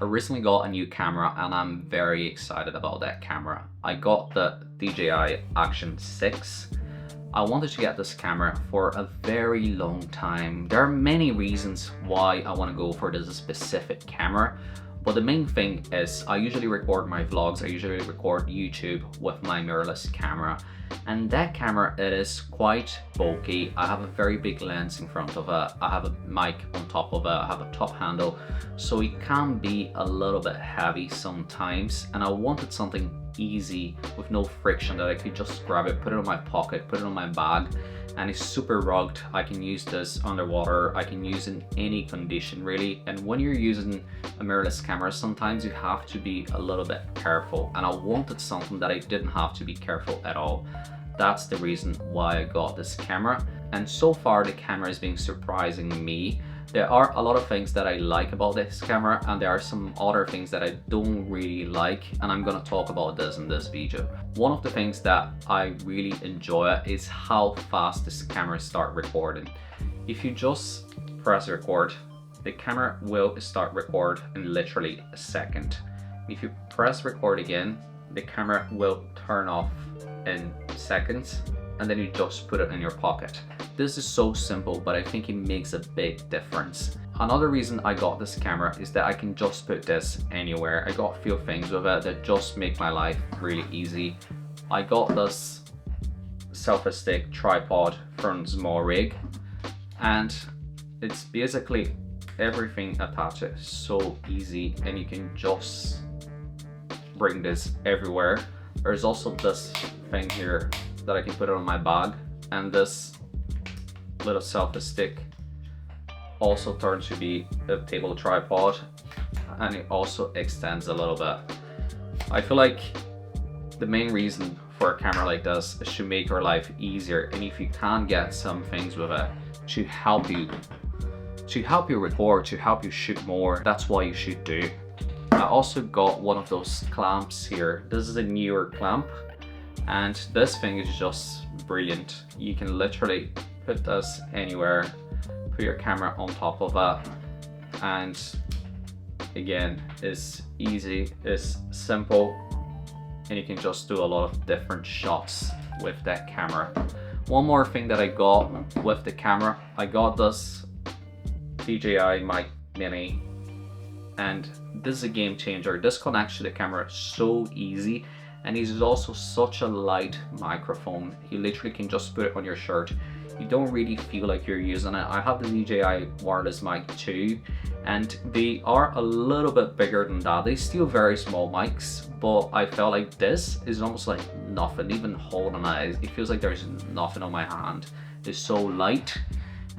I recently got a new camera and I'm very excited about that camera. I got the DJI Action 6. I wanted to get this camera for a very long time. There are many reasons why I want to go for this specific camera, but the main thing is I usually record my vlogs, I usually record YouTube with my mirrorless camera, and that camera, it is quite bulky. I have a very big lens in front of it, I have a mic on top of it, I have a top handle, so it can be a little bit heavy sometimes, and I wanted something easy with no friction that I could just grab it, put it in my pocket, put it in my bag, and it's super rugged. I can use this underwater, I can use it in any condition really, and when you're using a mirrorless camera sometimes you have to be a little bit careful, and I wanted something that I didn't have to be careful at all. That's the reason why I got this camera, and so far the camera is being surprising me. There are a lot of things that I like about this camera, and there are some other things that I don't really like, and I'm gonna talk about this in this video. One of the things that I really enjoy is how fast this camera starts recording. If you just press record, the camera will start record in literally a second. If you press record again, the camera will turn off in seconds, and then you just put it in your pocket. This is so simple, but I think it makes a big difference. Another reason I got this camera is that I can just put this anywhere. I got a few things with it that just make my life really easy. I got this selfie stick tripod from Small Rig, and it's basically everything attached. It's so easy, and you can just bring this everywhere. There's also this thing here that I can put it on my bag, and this little selfie stick also turns to be a table tripod, and it also extends a little bit. I feel like the main reason for a camera like this is to make your life easier, and if you can get some things with it to help you record, to help you shoot more, that's what you should do. I also got one of those clamps here. This is a newer clamp, and this thing is just brilliant. You can literally put this anywhere, put your camera on top of it, and again, it's easy, it's simple, and you can just do a lot of different shots with that camera. One more thing that I got with the camera, I got this DJI Mic Mini, and this is a game changer. This connects to the camera so easy, and it is also such a light microphone. You literally can just put it on your shirt. You don't really feel like you're using it. I have the DJI wireless mic too, and they are a little bit bigger than that. They're still very small mics, but I felt like this is almost like nothing. Even holding it, it feels like there's nothing on my hand. It's so light.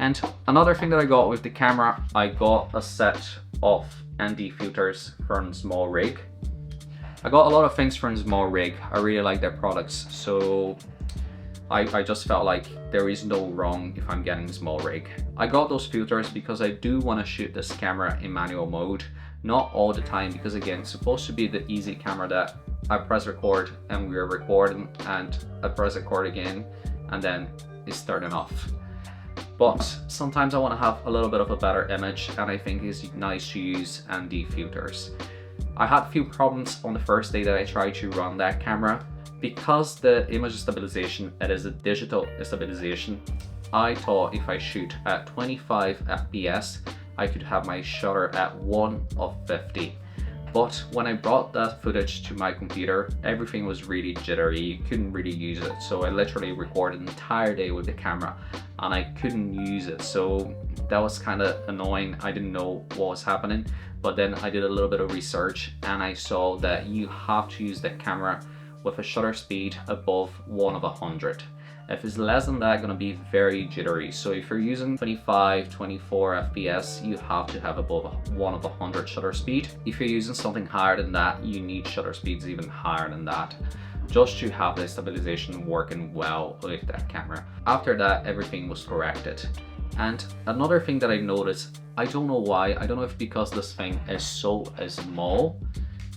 And another thing that I got with the camera, I got a set of ND filters from Small Rig. I got a lot of things from Small Rig. I really like their products, so I just felt like there is no wrong if I'm getting Small Rig. I got those filters because I do want to shoot this camera in manual mode, not all the time, because again, it's supposed to be the easy camera that I press record and we're recording, and I press record again and then it's turning off. But sometimes I want to have a little bit of a better image, and I think it's nice to use ND filters. I had a few problems on the first day that I tried to run that camera. Because the image stabilization, it is a digital stabilization, I thought if I shoot at 25 FPS, I could have my shutter at 1 of 50. But when I brought that footage to my computer, everything was really jittery. You couldn't really use it. So I literally recorded an entire day with the camera and I couldn't use it. So that was kind of annoying. I didn't know what was happening. But then I did a little bit of research and I saw that you have to use that camera with a shutter speed above 1 of 100. If it's less than that, gonna be very jittery. So if you're using 25, 24 FPS, you have to have above 1 of 100 shutter speed. If you're using something higher than that, you need shutter speeds even higher than that, just to have the stabilization working well with that camera. After that, everything was corrected. And another thing that I noticed, I don't know why, I don't know if because this thing is so small,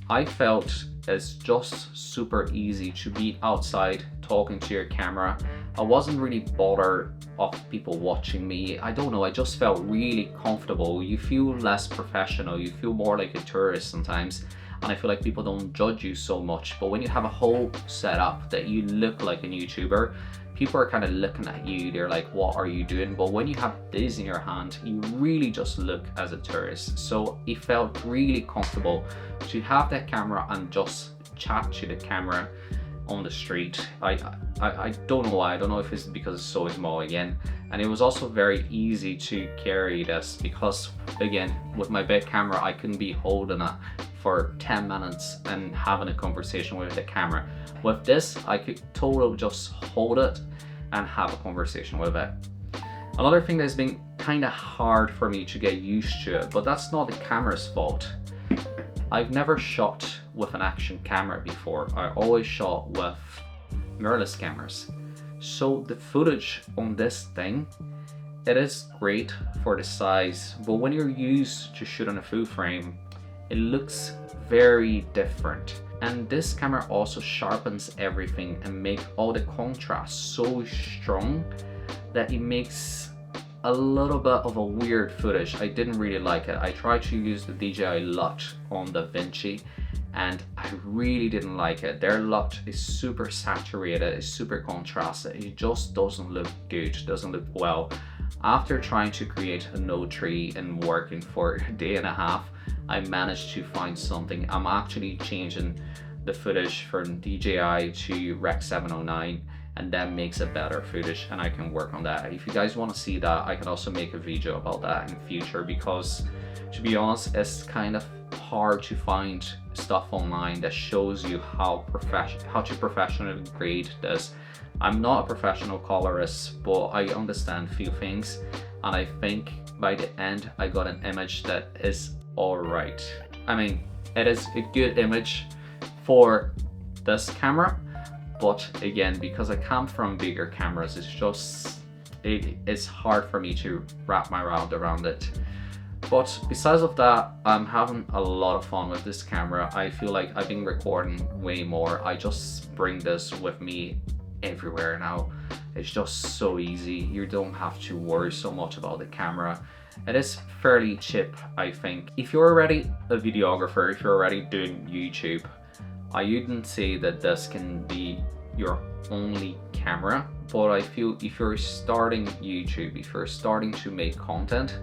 I felt it's just super easy to be outside talking to your camera I wasn't really bothered of people watching me. I don't know, I just felt really comfortable. You feel less professional, you feel more like a tourist sometimes, and I feel like people don't judge you so much. But when you have a whole setup that you look like a YouTuber, people are kind of looking at you, they're like, what are you doing? But when you have this in your hand, you really just look as a tourist. So it felt really comfortable to have that camera and just chat to the camera on the street. I don't know why. I don't know if it's because it's so small again. And it was also very easy to carry this because, again, with my big camera, I couldn't be holding it for 10 minutes and having a conversation with the camera. With this, I could totally just hold it and have a conversation with it. Another thing that's been kind of hard for me to get used to it, but that's not the camera's fault. I've never shot with an action camera before. I always shot with mirrorless cameras. So the footage on this thing, it is great for the size, but when you're used to shooting a full frame, it looks very different. And this camera also sharpens everything and make all the contrast so strong that it makes a little bit of a weird footage. I didn't really like it. I tried to use the DJI LUT on the Vinci and I really didn't like it. Their LUT is super saturated, it's super contrasted. It just doesn't look good, doesn't look well. After trying to create a Note 3 and working for a day and a half, I managed to find something. I'm actually changing the footage from DJI to Rec 709 and that makes a better footage and I can work on that. If you guys want to see that, I can also make a video about that in the future because, to be honest, it's kind of hard to find stuff online that shows you how to professionally grade this. I'm not a professional colorist, but I understand a few things and I think by the end I got an image that is alright. I mean, it is a good image for this camera, but again, because I come from bigger cameras, it's hard for me to wrap my mind around it. But besides of that, I'm having a lot of fun with this camera. I feel like I've been recording way more. I just bring this with me everywhere now. It's just so easy. You don't have to worry so much about the camera. It is fairly cheap, I think. If you're already a videographer, if you're already doing YouTube, I wouldn't say that this can be your only camera, but I feel if you're starting YouTube, if you're starting to make content,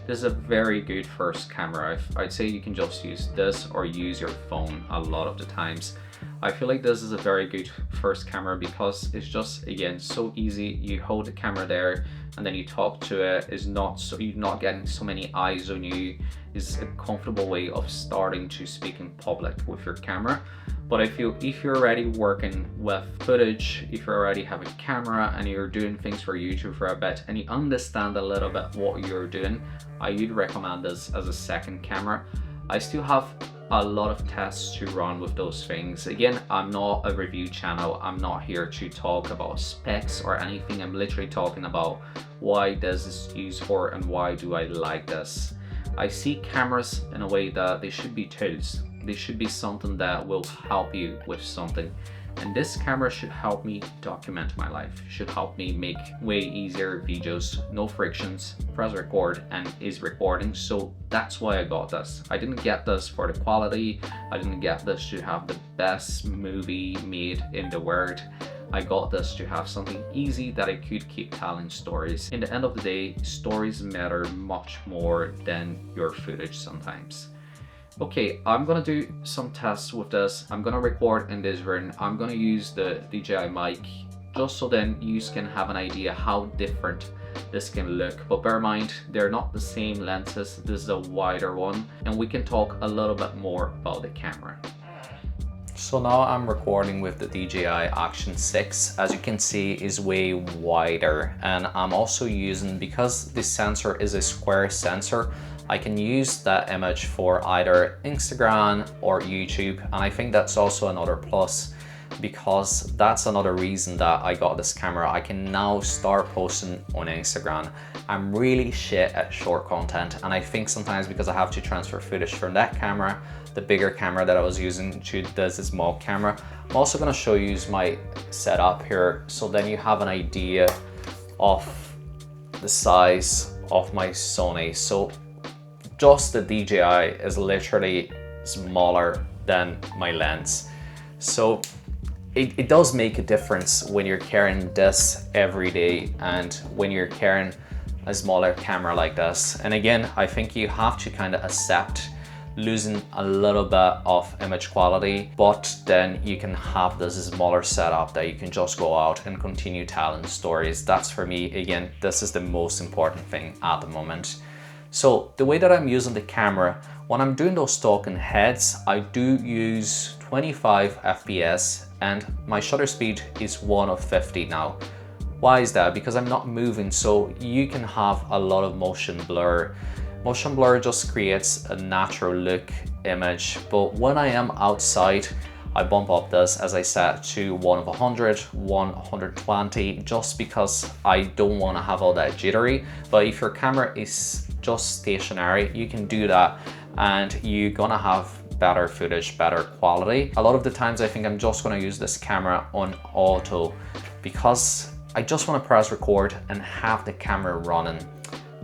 this is a very good first camera. I'd say you can just use this or use your phone a lot of the times. I feel like this is a very good first camera because it's just, again, so easy. You hold the camera there and then you talk to it. It's not so you're not getting so many eyes on you. It's a comfortable way of starting to speak in public with your camera. But I feel if you're already working with footage, if you already have a camera and you're doing things for YouTube for a bit and you understand a little bit what you're doing, I would recommend this as a second camera. I still have a lot of tests to run with those things. Again, I'm not a review channel. I'm not here to talk about specs or anything. I'm literally talking about why this is used for and why do I like this. I see cameras in a way that they should be tools. They should be something that will help you with something. And this camera should help me document my life, should help me make way easier videos, no frictions, press record and is recording. So that's why I got this. I didn't get this for the quality. I didn't get this to have the best movie made in the world. I got this to have something easy that I could keep telling stories. In the end of the day, stories matter much more than your footage sometimes. Okay, I'm gonna do some tests with this. I'm gonna record in this room. I'm gonna use the DJI mic just so then you can have an idea how different this can look. But bear in mind, they're not the same lenses. This is a wider one and we can talk a little bit more about the camera. So now I'm recording with the DJI Action 6. As you can see, is way wider, and I'm also using, because this sensor is a square sensor, I can use that image for either Instagram or YouTube, and I think that's also another plus, because that's another reason that I got this camera. I can now start posting on Instagram. I'm really shit at short content, and I think sometimes because I have to transfer footage from that camera the bigger camera that I was using to this small camera. I'm also going to show you my setup here, so then you have an idea of the size of my Sony. So just the DJI is literally smaller than my lens. So it does make a difference when you're carrying this every day and when you're carrying a smaller camera like this. And again, I think you have to kind of accept losing a little bit of image quality, but then you can have this smaller setup that you can just go out and continue telling stories. That's for me, again, this is the most important thing at the moment. So the way that I'm using the camera, when I'm doing those talking heads, I do use 25 FPS and my shutter speed is 1 of 50 now. Why is that? Because I'm not moving, so you can have a lot of motion blur. Motion blur just creates a natural look image, but when I am outside, I bump up this, as I said, to 1 of 100, 120, just because I don't want to have all that jittery. But if your camera is just stationary, you can do that and you're gonna have better footage, better quality. A lot of the times I think I'm just gonna use this camera on auto because I just wanna press record and have the camera running.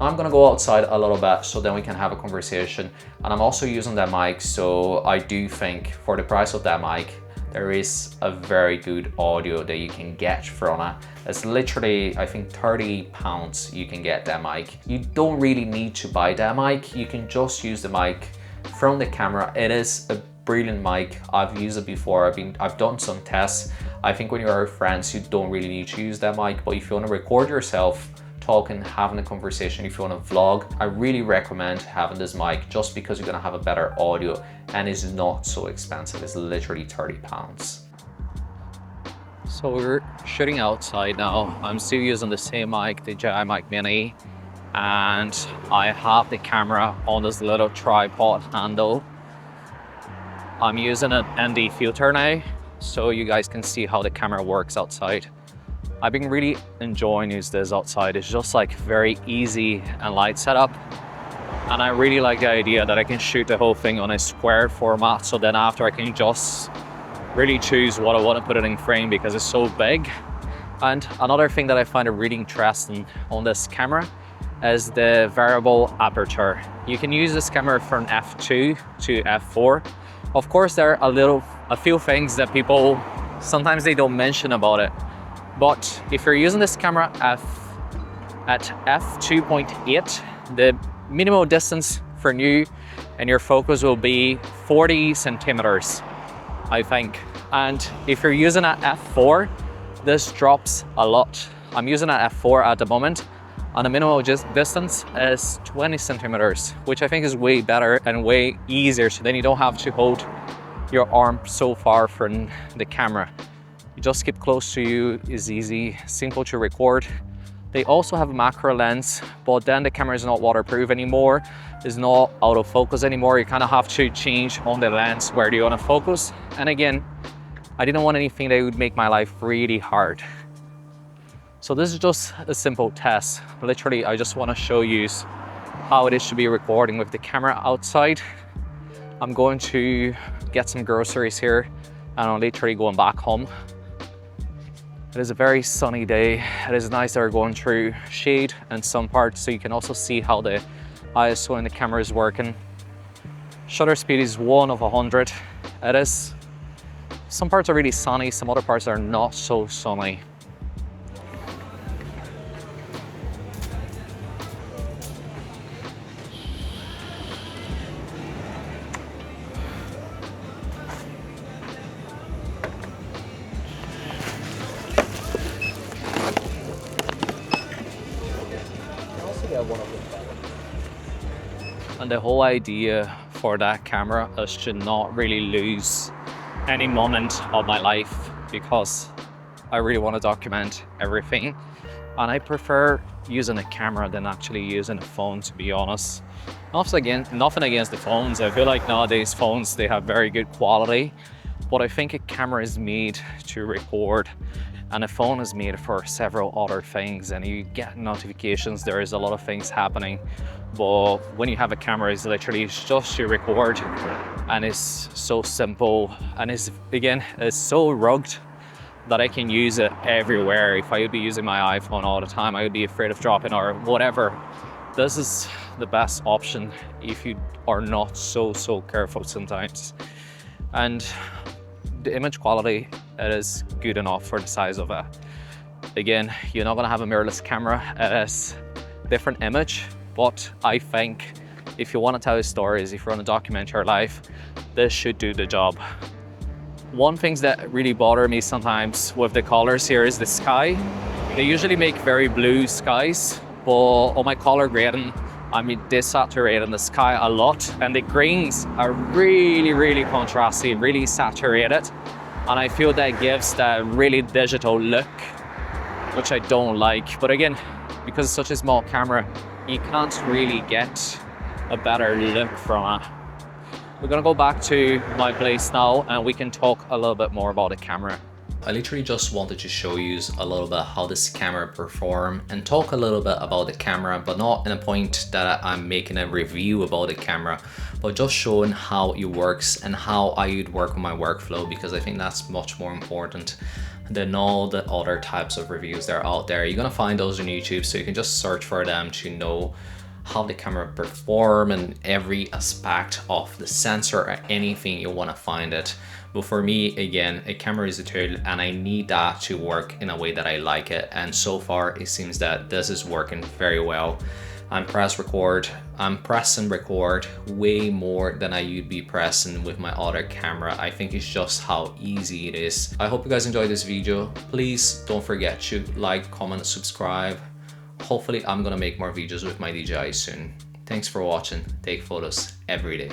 I'm gonna go outside a little bit so then we can have a conversation. And I'm also using that mic, so I do think for the price of that mic, there is a very good audio that you can get from it. It's literally, I think, £30 you can get that mic. You don't really need to buy that mic. You can just use the mic from the camera. It is a brilliant mic. I've used it before. I've done some tests. I think when you're with friends, you don't really need to use that mic, but if you want to record yourself talking, having a conversation, if you want to vlog, I really recommend having this mic just because you're going to have a better audio and it's not so expensive. It's literally £30. So we're shooting outside now. I'm still using the same mic, the DJI Mic Mini, and I have the camera on this little tripod handle. I'm using an ND filter now, so you guys can see how the camera works outside. I've been really enjoying using this outside. It's just like very easy and light setup. And I really like the idea that I can shoot the whole thing on a squared format. So then after I can just really choose what I want to put it in frame because it's so big. And another thing that I find really interesting on this camera is the variable aperture. You can use this camera from f2 to f4. Of course, there are a few things that people, sometimes they don't mention about it. But if you're using this camera at f2.8, the minimal distance for you and your focus will be 40 centimeters, I think. And if you're using at f4, this drops a lot. I'm using at f4 at the moment, and the minimal distance is 20 centimeters, which I think is way better and way easier. So then you don't have to hold your arm so far from the camera. You just keep close to you, is easy, simple to record. They also have a macro lens, but then the camera is not waterproof anymore. It's not autofocus anymore. You kind of have to change on the lens where do you want to focus. And again, I didn't want anything that would make my life really hard. So this is just a simple test. Literally, I just want to show you how it is to be recording with the camera outside. I'm going to get some groceries here and I'm literally going back home. It is a very sunny day. It is nice that we're going through shade in some parts, so you can also see how the ISO in the camera is working. Shutter speed is 1 of 100. It is, some parts are really sunny, some other parts are not so sunny. And the whole idea for that camera is to not really lose any moment of my life because I really want to document everything. And I prefer using a camera than actually using a phone, to be honest. Nothing against the phones. I feel like nowadays phones, they have very good quality, but I think a camera is made to record and a phone is made for several other things, and you get notifications, there is a lot of things happening. But when you have a camera, it's literally just to record and it's so simple, and it's so rugged that I can use it everywhere. If I would be using my iPhone all the time, I would be afraid of dropping or whatever. This is the best option if you are not so careful sometimes. And the image quality, it is good enough for the size of it. Again, you're not gonna have a mirrorless camera. It is different image, but I think if you want to tell stories, if you want to document your life, this should do the job. One thing that really bother me sometimes with the colors here is the sky. They usually make very blue skies, but on my color grading, I'm desaturating the sky a lot, and the greens are really contrasty, really saturated, and I feel that gives that really digital look, which I don't like. But again, because it's such a small camera, you can't really get a better look from it. We're gonna go back to my place now and we can talk a little bit more about the camera. I literally just wanted to show you a little bit how this camera performs and talk a little bit about the camera, but not in a point that I'm making a review about the camera, but just showing how it works and how I would work on my workflow, because I think that's much more important than all the other types of reviews that are out there. You're gonna find those on YouTube, so you can just search for them to know how the camera perform and every aspect of the sensor or anything you want to find it. But for me, again, a camera is a tool and I need that to work in a way that I like it, and so far it seems that this is working very well. I'm pressing record way more than I would be pressing with my other camera. I think it's just how easy it is. I hope you guys enjoyed this video. Please don't forget to like, comment, subscribe. Hopefully I'm gonna make more videos with my DJI soon. Thanks for watching. Take photos every day.